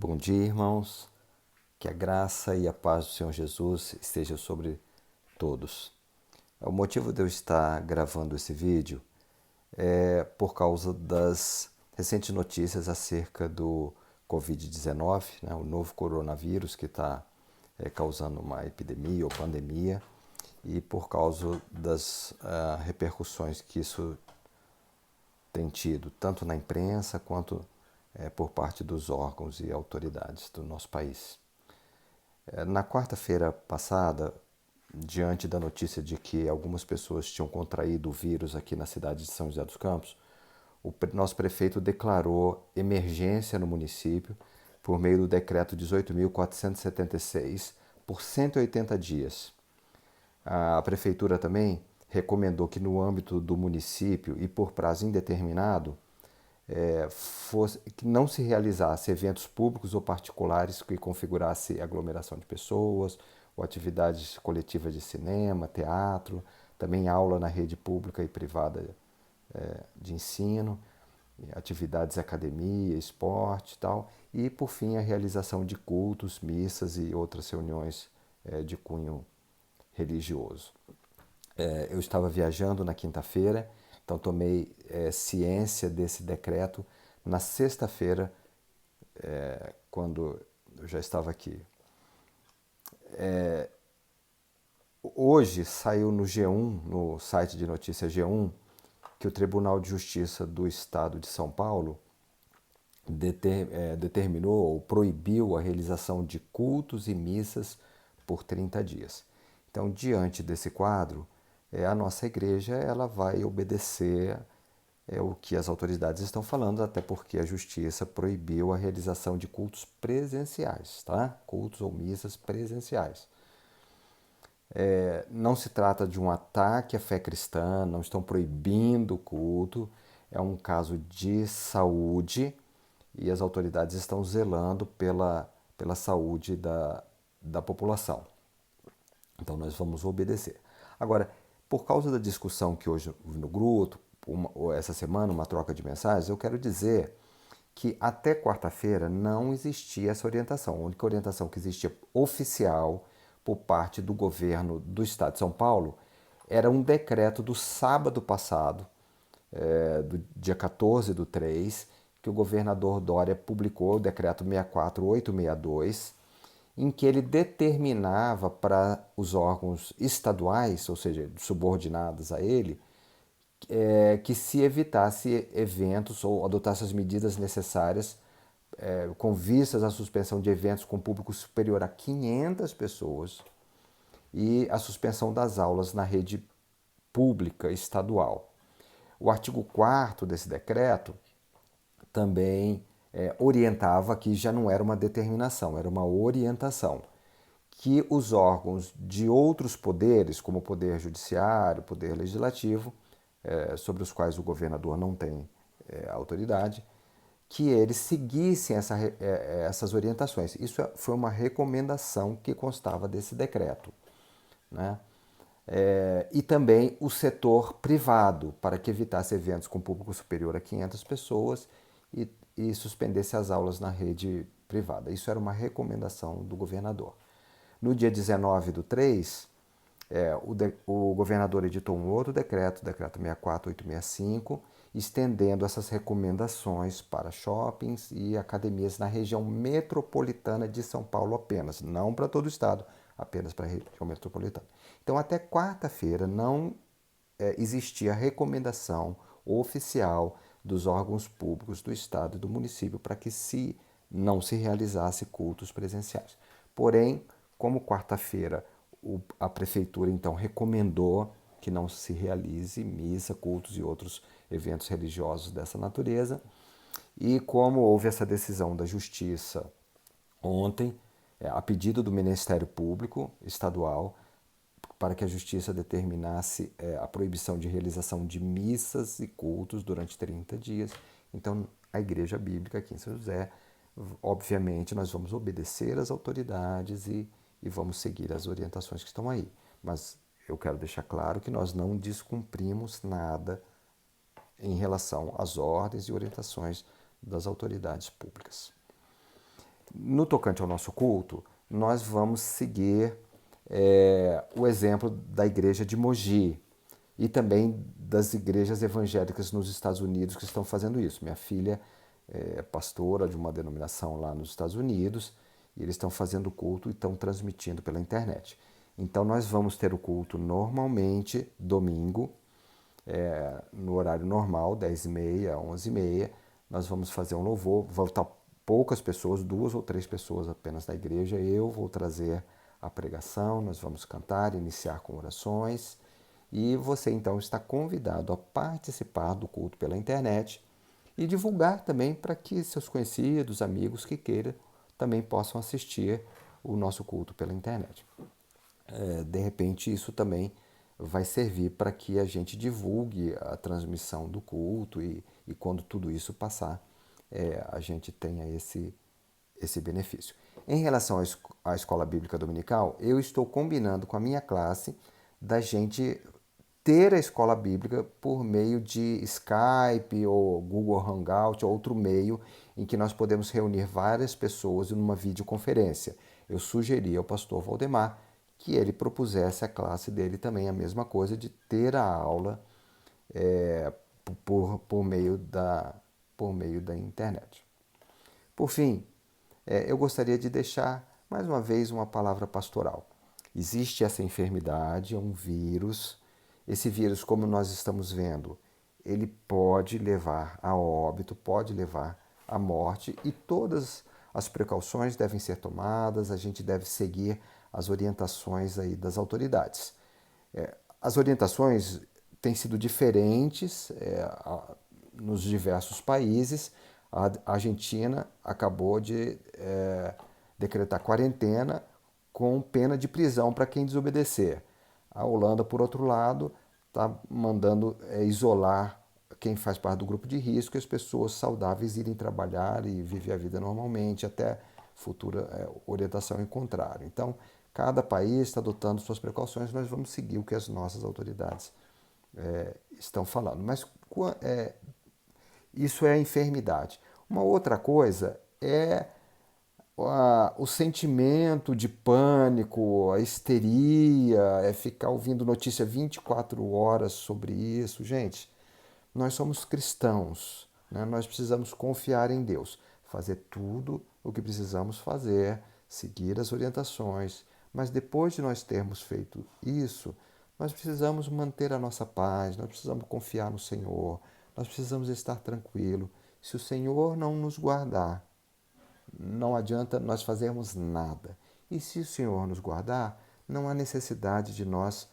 Bom dia, irmãos. Que a graça e a paz do Senhor Jesus esteja sobre todos. O motivo de eu estar gravando esse vídeo é por causa das recentes notícias acerca do Covid-19, né, o novo coronavírus que está causando uma epidemia ou pandemia, e por causa das repercussões que isso tem tido, tanto na imprensa quanto por parte dos órgãos e autoridades do nosso país. Na quarta-feira passada, diante da notícia de que algumas pessoas tinham contraído o vírus aqui na cidade de São José dos Campos, o nosso prefeito declarou emergência no município por meio do decreto 18.476 por 180 dias. A prefeitura também recomendou que no âmbito do município e por prazo indeterminado, que não se realizasse eventos públicos ou particulares que configurasse aglomeração de pessoas, ou atividades coletivas de cinema, teatro, também aula na rede pública e privada de ensino, atividades academia, esporte e tal, e por fim a realização de cultos, missas e outras reuniões de cunho religioso. Eu estava viajando na quinta-feira, então tomei ciência desse decreto na sexta-feira, quando eu já estava aqui. Hoje saiu no G1, no site de notícias G1, que o Tribunal de Justiça do Estado de São Paulo determinou ou proibiu a realização de cultos e missas por 30 dias. Então, diante desse quadro, a nossa igreja ela vai obedecer o que as autoridades estão falando, até porque a justiça proibiu a realização de cultos presenciais, tá? Cultos ou missas presenciais. Não se trata de um ataque à fé cristã, não estão proibindo o culto, é um caso de saúde e as autoridades estão zelando pela saúde da população. Então nós vamos obedecer. Agora, por causa da discussão que hoje no grupo, essa semana, uma troca de mensagens, eu quero dizer que até quarta-feira não existia essa orientação. A única orientação que existia oficial por parte do governo do estado de São Paulo era um decreto do sábado passado, do dia 14/3, que o governador Dória publicou, o decreto 64862, em que ele determinava para os órgãos estaduais, ou seja, subordinados a ele, que se evitasse eventos ou adotasse as medidas necessárias com vistas à suspensão de eventos com público superior a 500 pessoas e a suspensão das aulas na rede pública estadual. O artigo 4º desse decreto também orientava que já não era uma determinação, era uma orientação, que os órgãos de outros poderes, como o Poder Judiciário, o Poder Legislativo, sobre os quais o governador não tem autoridade, que eles seguissem essas orientações. Isso foi uma recomendação que constava desse decreto, né? E também o setor privado, para que evitasse eventos com público superior a 500 pessoas e suspendesse as aulas na rede privada. Isso era uma recomendação do governador. No dia 19/3, o governador editou um outro decreto, o decreto 64865, estendendo essas recomendações para shoppings e academias na região metropolitana de São Paulo apenas, não para todo o estado, apenas para a região metropolitana. Então, até quarta-feira não existia recomendação oficial dos órgãos públicos do estado e do município para que não se realizasse cultos presenciais. Porém, como quarta-feira a prefeitura então recomendou que não se realize missa, cultos e outros eventos religiosos dessa natureza, e como houve essa decisão da Justiça ontem, a pedido do Ministério Público Estadual, para que a Justiça determinasse a proibição de realização de missas e cultos durante 30 dias. Então, a Igreja Bíblica aqui em São José, obviamente, nós vamos obedecer às autoridades e vamos seguir as orientações que estão aí. Mas eu quero deixar claro que nós não descumprimos nada em relação às ordens e orientações das autoridades públicas. No tocante ao nosso culto, nós vamos seguir o exemplo da igreja de Mogi e também das igrejas evangélicas nos Estados Unidos que estão fazendo isso. Minha filha é pastora de uma denominação lá nos Estados Unidos e eles estão fazendo culto e estão transmitindo pela internet. Então nós vamos ter o culto normalmente domingo, no horário normal, 10h30, 11h30. Nós vamos fazer um louvor, vão estar poucas pessoas, 2 ou 3 pessoas apenas da igreja. Eu vou trazer a pregação, nós vamos cantar, iniciar com orações. E você então está convidado a participar do culto pela internet e divulgar também para que seus conhecidos, amigos que queiram, também possam assistir o nosso culto pela internet. De repente, isso também vai servir para que a gente divulgue a transmissão do culto e quando tudo isso passar, a gente tenha esse benefício. Em relação à escola bíblica dominical, eu estou combinando com a minha classe da gente ter a escola bíblica por meio de Skype ou Google Hangout ou outro meio em que nós podemos reunir várias pessoas em uma videoconferência. Eu sugeri ao pastor Valdemar que ele propusesse à classe dele também a mesma coisa de ter a aula é, por meio da internet. Por fim, eu gostaria de deixar mais uma vez uma palavra pastoral. Existe essa enfermidade, é um vírus. Esse vírus, como nós estamos vendo, ele pode levar a óbito, pode levar à morte e todas as precauções devem ser tomadas, a gente deve seguir as orientações aí das autoridades. As orientações têm sido diferentes nos diversos países. A Argentina acabou de decretar quarentena com pena de prisão para quem desobedecer. A Holanda, por outro lado, está mandando isolar quem faz parte do grupo de risco e as pessoas saudáveis irem trabalhar e viver a vida normalmente até futura orientação em contrário. Então, cada país está adotando suas precauções, nós vamos seguir o que as nossas autoridades estão falando. Mas isso é a enfermidade. Uma outra coisa é o sentimento de pânico, a histeria, é ficar ouvindo notícia 24 horas sobre isso. Gente, nós somos cristãos, né? Nós precisamos confiar em Deus, fazer tudo o que precisamos fazer, seguir as orientações, mas depois de nós termos feito isso, nós precisamos manter a nossa paz, nós precisamos confiar no Senhor, nós precisamos estar tranquilo. Se o Senhor não nos guardar, não adianta nós fazermos nada. E se o Senhor nos guardar, não há necessidade de nós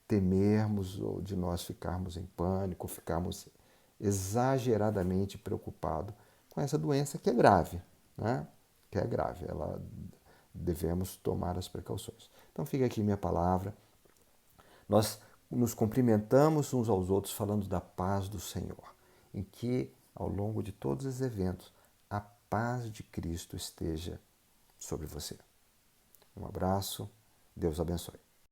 temermos ou de nós ficarmos em pânico, ficarmos exageradamente preocupados com essa doença que é grave, né? Que é grave, devemos tomar as precauções. Então fica aqui minha palavra. Nós nos cumprimentamos uns aos outros falando da paz do Senhor, em que ao longo de todos os eventos a paz de Cristo esteja sobre você. Um abraço, Deus abençoe.